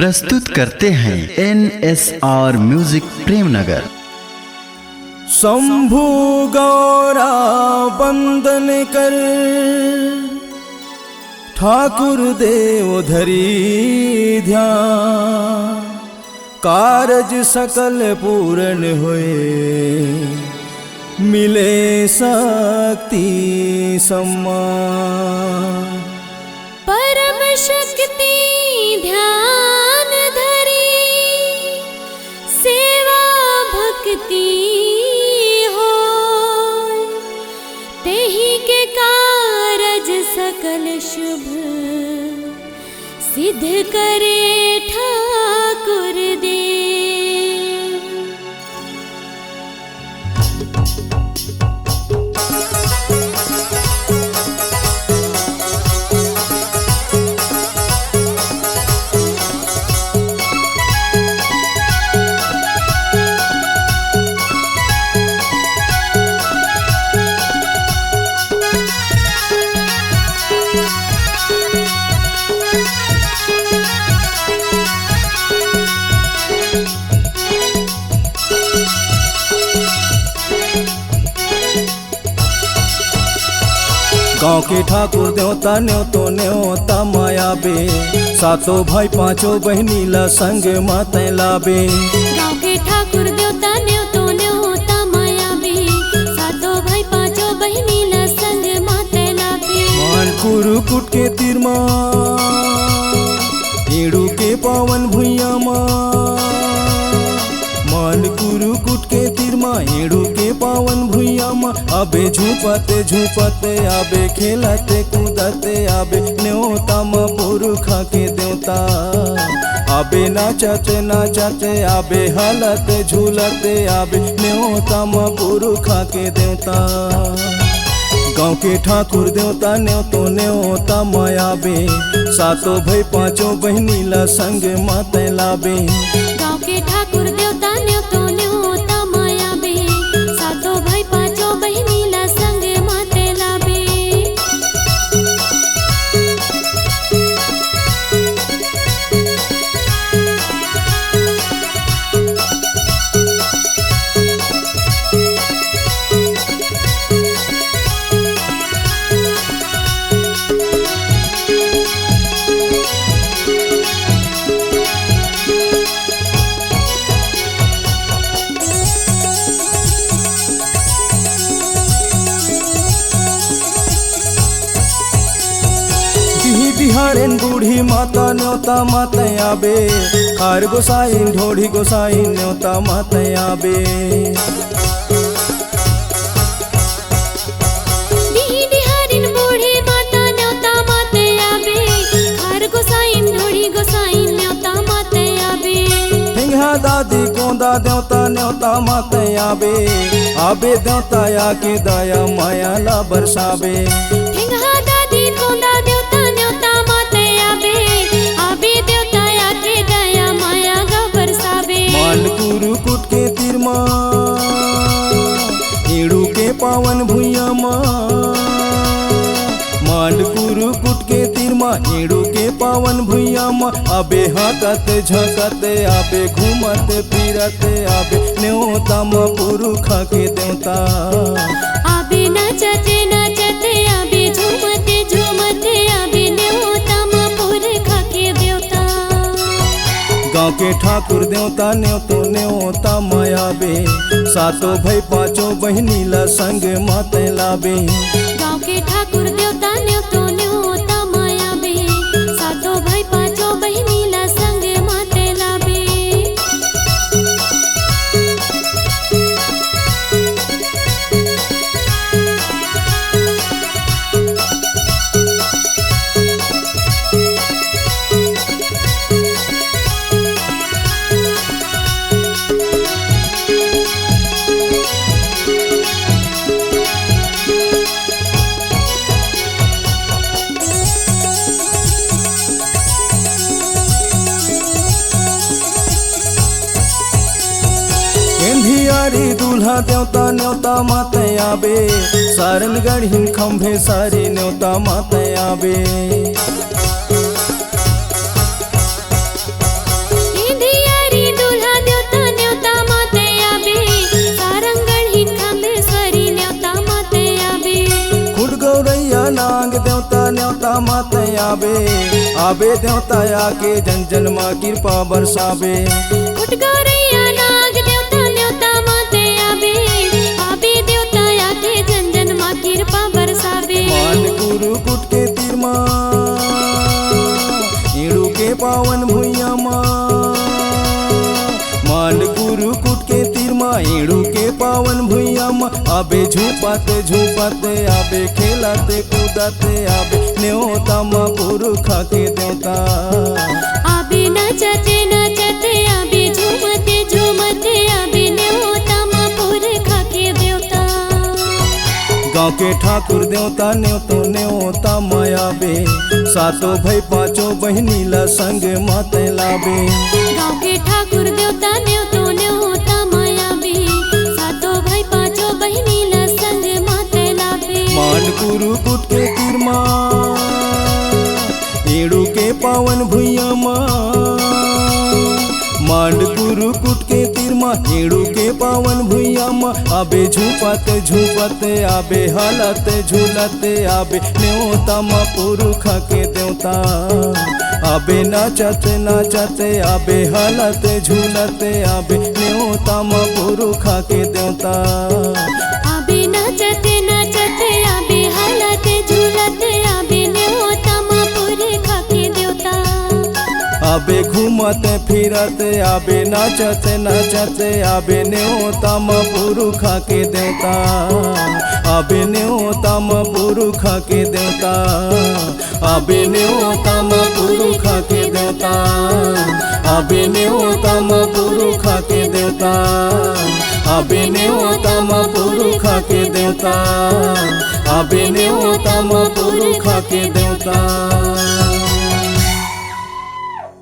प्रस्तुत करते हैं NSR म्यूजिक प्रेमनगर। शंभु गौरा बंदन कर ठाकुर देव धरी ध्यान, कारज सकल पूर्ण होए मिले शक्ति सम्मान। परम शक्ति ध्यान धरी सेवा भक्ति हो, तेहि के कारज सकल शुभ सिद्ध करे ठाकुर देव। गाँव के ठाकुर देवता न्योतो न्योता माया बे, सातों भाई पांचों बहनी ला संग माते लाबे। गाँव के ठाकुर देवता न्योतो न्योता माया बे, सातों भाई पांचों बहनी ला संग माते लाबे। मान कुरुकुट के तीरमा एड़ू के पावन भुइया मान कुरुकुट के तीरमा एड़ू के पावन भुइया आबे झूपते झूपते आबे खेलते कूदते आबे न्योता पुरुखा के देवता आबे नाचते नाचते आबे हलते झूलते आबे न्योता पुरुखा के देवता। गाँव के ठाकुर देवता न्योतो न्योता माया बे, सातों भाई पांचों बहनी ला संग माते लाबे। गाँव के ठाकुर देवता न्योतो न्योता माया बे, सातों भाई पांचों बहनी ला संग माते लाबे। बिहारेन बूढ़ी माता न्योता माते आबे, खार गोसाइन ढोढ़ी गोसाइन न्योता माते आबे। बिहारिन बूढ़ी माता न्योता माते आबे, खार गोसाइन ढोढ़ी गोसाइन न्योता माते आबे। हिंगा दादी कोंदा देवता न्योता माते आबे, आबे देवता आके दया माया ला बरसाबे। हिंगा दादी कोंदा देवता न्योता माते आबे, आबे देवता आके दया माया गा बरसाबे। मान कुरुकुट के तीरमा एड़ू के पावन भुइया मान कुरुकुट के तीरमा एड़ू के पावन भुइया आबे हाकते झकते आबे घूमते फिरते आबे न्योता पुरुखा के देवता। आबे नाचते नाचते आबे झूमते झूमते आबे न्योता पुरखा के देवता। गाँव के ठाकुर देवता न्योतो न्योता माया बे, सातों भाई पांचों बहनी ला संग माते लाबे। गाँव के ठाकुर देवता न्योतो न्योता माया बे, सातों भाई पांचों बहनी ला संग माते लाबे। एंधियारी दूल्हा देवता न्योता माते आबे, सारन गढ़िन खंभे सारी न्योता माते आबे। નેવતા માતે આબે આબે દેવતા આકે જન જનમાં કૃપા બરસાવે ઉટગોરૈયા નાગ દેવતા નેવતા માતે આબે આબે દેવતા આકે જન જનમાં કૃપા બરસાવે માંડ ગુરુ કુટ કે તીરમાં ઈડુ કે પાવન ભૂયામાં માંડ ગુરુ કુટ કે તીરમાં ઈડુ કે પાવન ભૂયામાં આબે ઝૂપાતે ઝૂપાતે આબે ખેલાતે કૂદાતે આબે નેવતામાં પુરુખા કે દેવતા આબે નાચતે નાચતે આબે ઝૂમતે ઝૂમતે આબે નેવતામાં પુરખા કે દેવતા गाँव के ठाकुर देवता न्योतो न्योता मायाबे सातो भाई पांचों बहनी ला संग माते लाबे गाँव के ठाकुर देवता न्योतो न्योता मायाबे सातो भाई पांचों बहनी ला संग माते लाबे मांड गुरु कुट के तीरमा एड़ू के पावन भुइया માંડ ગુરુ કુટ કે તીરમાં હેડું કે પાવન ભૂયામાં આબે ઝૂપાતે ઝૂપાતે આબે હાલાતે ઝૂલાતે આબે નેવતામાં પુરુખા કે દેવતા આબે નાચાતે નાચાતે આબે હાલાતે ઝૂલાતે આબે નેવતામાં પુરુખા કે દેવતા આબે નાચતે નાચતે આબે હાલતે ઝૂલતે આબે નેવતામાં પુરખા કે દેવતા आबे घूमते फिरते आबे नाचते नाचते आबे न्योतामा पुरुखा के देवता आबे न्योतामा पुरुखा के देवता आबे न्योतामा पुरुखा के देवता आबे न्योतामा पुरुखा के देवता आबे न्योतामा पुरुखा के देवता आबे न्योतामा पुरुखा के देवता।